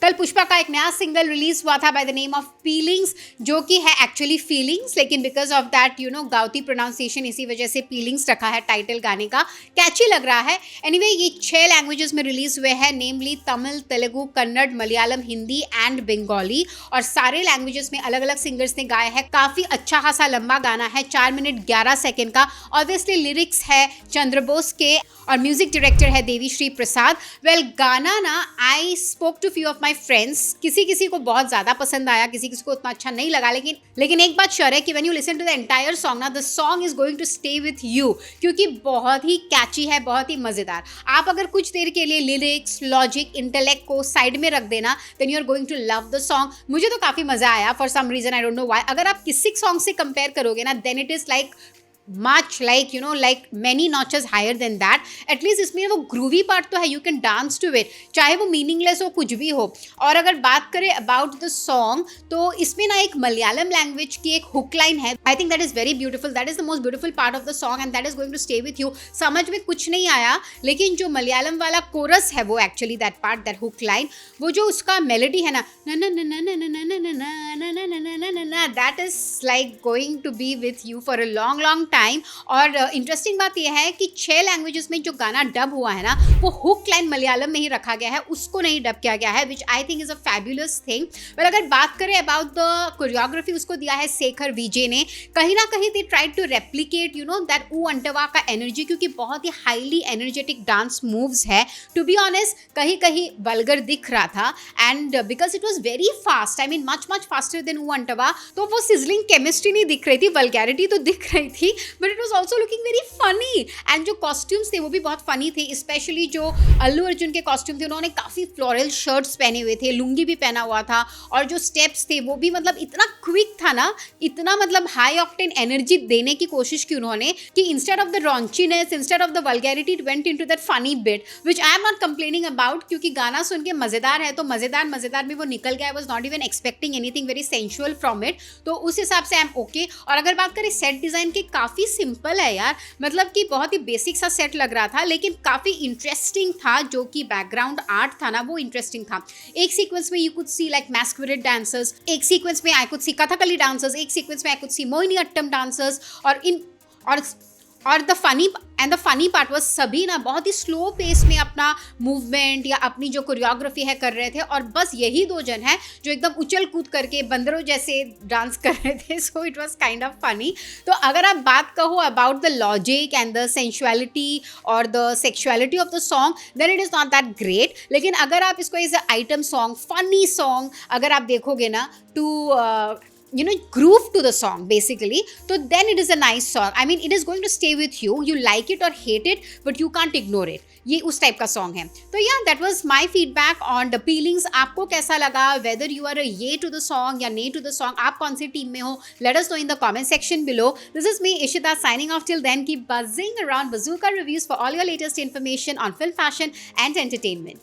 कल पुष्पा का एक नया सिंगल रिलीज हुआ था by the name of feelings, जो कि है एक्चुअली फीलिंग्स, लेकिन बिकॉज ऑफ दैट गाउती प्रोनाउंसिएशन, इसी वजह से फीलिंग्स रखा है टाइटल गाने का। कैची लग रहा है। एनीवे ये 6 लैंग्वेजेस में रिलीज हुए हैं, नेमली तमिल, तेलुगु, कन्नड़, मलयालम, हिंदी एंड बंगाली, और सारे लैंग्वेजेस में अलग अलग सिंगर्स ने गाया है। काफी अच्छा खासा लंबा गाना है, 4 मिनट 11 सेकेंड का। ऑब्वियसली लिरिक्स है चंद्रबोस के और म्यूजिक डायरेक्टर है देवी श्री प्रसाद। वेल गाना ना, I spoke to few of my friends, किसी किसी को बहुत ज्यादा पसंद आया, किसी किसी को उतना अच्छा नहीं लगा, लेकिन एक बात श्योर है कि when you listen to the entire song ना, the song is going to stay with you, क्योंकि बहुत ही कैची है, बहुत ही मजेदार। आप अगर कुछ देर के लिए लिरिक्स, लॉजिक, इंटेलेक्ट को साइड में रख देना, then you are going to love the song. मुझे तो काफी मजा आया for some reason, I don't know why. अगर आप किसी सॉन्ग से कंपेयर करोगे ना, then it is like much like like many notches higher than that. At least इसमें वो groovy part तो है, you can dance to it, चाहे वो meaningless हो, कुछ भी हो। और अगर बात करें about the song, तो इसमें ना एक मलयालम लैंग्वेज की एक हुक लाइन है। I think that is very beautiful, that is the most beautiful part of the song and that is going to stay with you. समझ में कुछ नहीं आया, लेकिन जो मलयालम वाला कोरस है वो actually that part, that hook line, वो जो उसका मेलोडी है ना, that is like going to be with you for a long long time. और इंटरेस्टिंग बात यह है कि 6 लैंग्वेजेस में जो गाना डब हुआ है ना, वो हुक लाइन मलयालम में ही रखा गया है, उसको नहीं डब किया गया है, which I think is a fabulous thing. पर अगर बात करें अबाउट द कोरियोग्राफी, उसको दिया है शेखर विजय ने। कहीं ना कहीं they try to replicate that Oo Antava का एनर्जी, क्योंकि बहुत ही हाईली एनर्जेटिक डांस मूव्स है। टू बी ऑनेस्ट कहीं कहीं वल्गर दिख रहा था, and because it was very fast, I mean much faster than Oo Antava, तो वो सिजलिंग केमिस्ट्री नहीं दिख रही थी, वल्गैरिटी तो दिख रही थी, but it was also looking very funny. And जो कॉस्ट्यूम्स थे वो भी बहुत फनी थे, स्पेशली जो अल्लू अर्जुन के कॉस्ट्यूम थे, उन्होंने काफ़ी फ्लोरल शर्ट्स पहने हुए थे, लुंगी भी पहना हुआ था, और जो स्टेप्स थे वो भी इतना क्विक था ना, इतना हाई ऑक्टेन एनर्जी देने की कोशिश की उन्होंने, कि instead of the raunchiness, instead of the vulgarity, it went into that funny bit, which I am not complaining about, क्योंकि गाना सुन के मजेदार है तो मजेदार में वो निकल गया। I was not even expecting anything very sensual from it, तो उस हिसाब से आई एम ओके। और अगर बात करें सेट डिजाइन की, काफ़ी सिंपल है यार, कि बहुत ही बेसिक सा सेट लग रहा था, लेकिन काफ़ी इंटरेस्टिंग था। जो कि बैकग्राउंड आर्ट था ना, वो इंटरेस्टिंग था। एक सीक्वेंस में you could see like masquerade dancers, एक सीक्वेंस में I could see Kathakali dancers, एक सीक्वेंस में I could see Mohiniyattam dancers, और द फनी पार्ट वाज सभी ना बहुत ही स्लो पेस में अपना मूवमेंट या अपनी जो कोरियोग्राफी है कर रहे थे, और बस यही 2 जन हैं जो एकदम उछल कूद करके बंदरों जैसे डांस कर रहे थे। So it was kind of funny. तो अगर आप बात कहो about the logic and the sensuality और the sexuality of the song, then it is not that great. लेकिन अगर आप इसको as a item song, funny song अगर आप देखोगे ना, to groove to the song basically, so then it is a nice song. I mean it is going to stay with you, you like it or hate it, but you can't ignore it. ये उस type का song है। तो that was my feedback on the feelings. आपको कैसा लगा, whether you are a yay to the song या nay to the song, आप कौन सी टीम में हो, let us know in the comment section below. This is me Ishita signing off. Till then, keep buzzing around Bazooka Reviews for all your latest information on film, fashion and entertainment.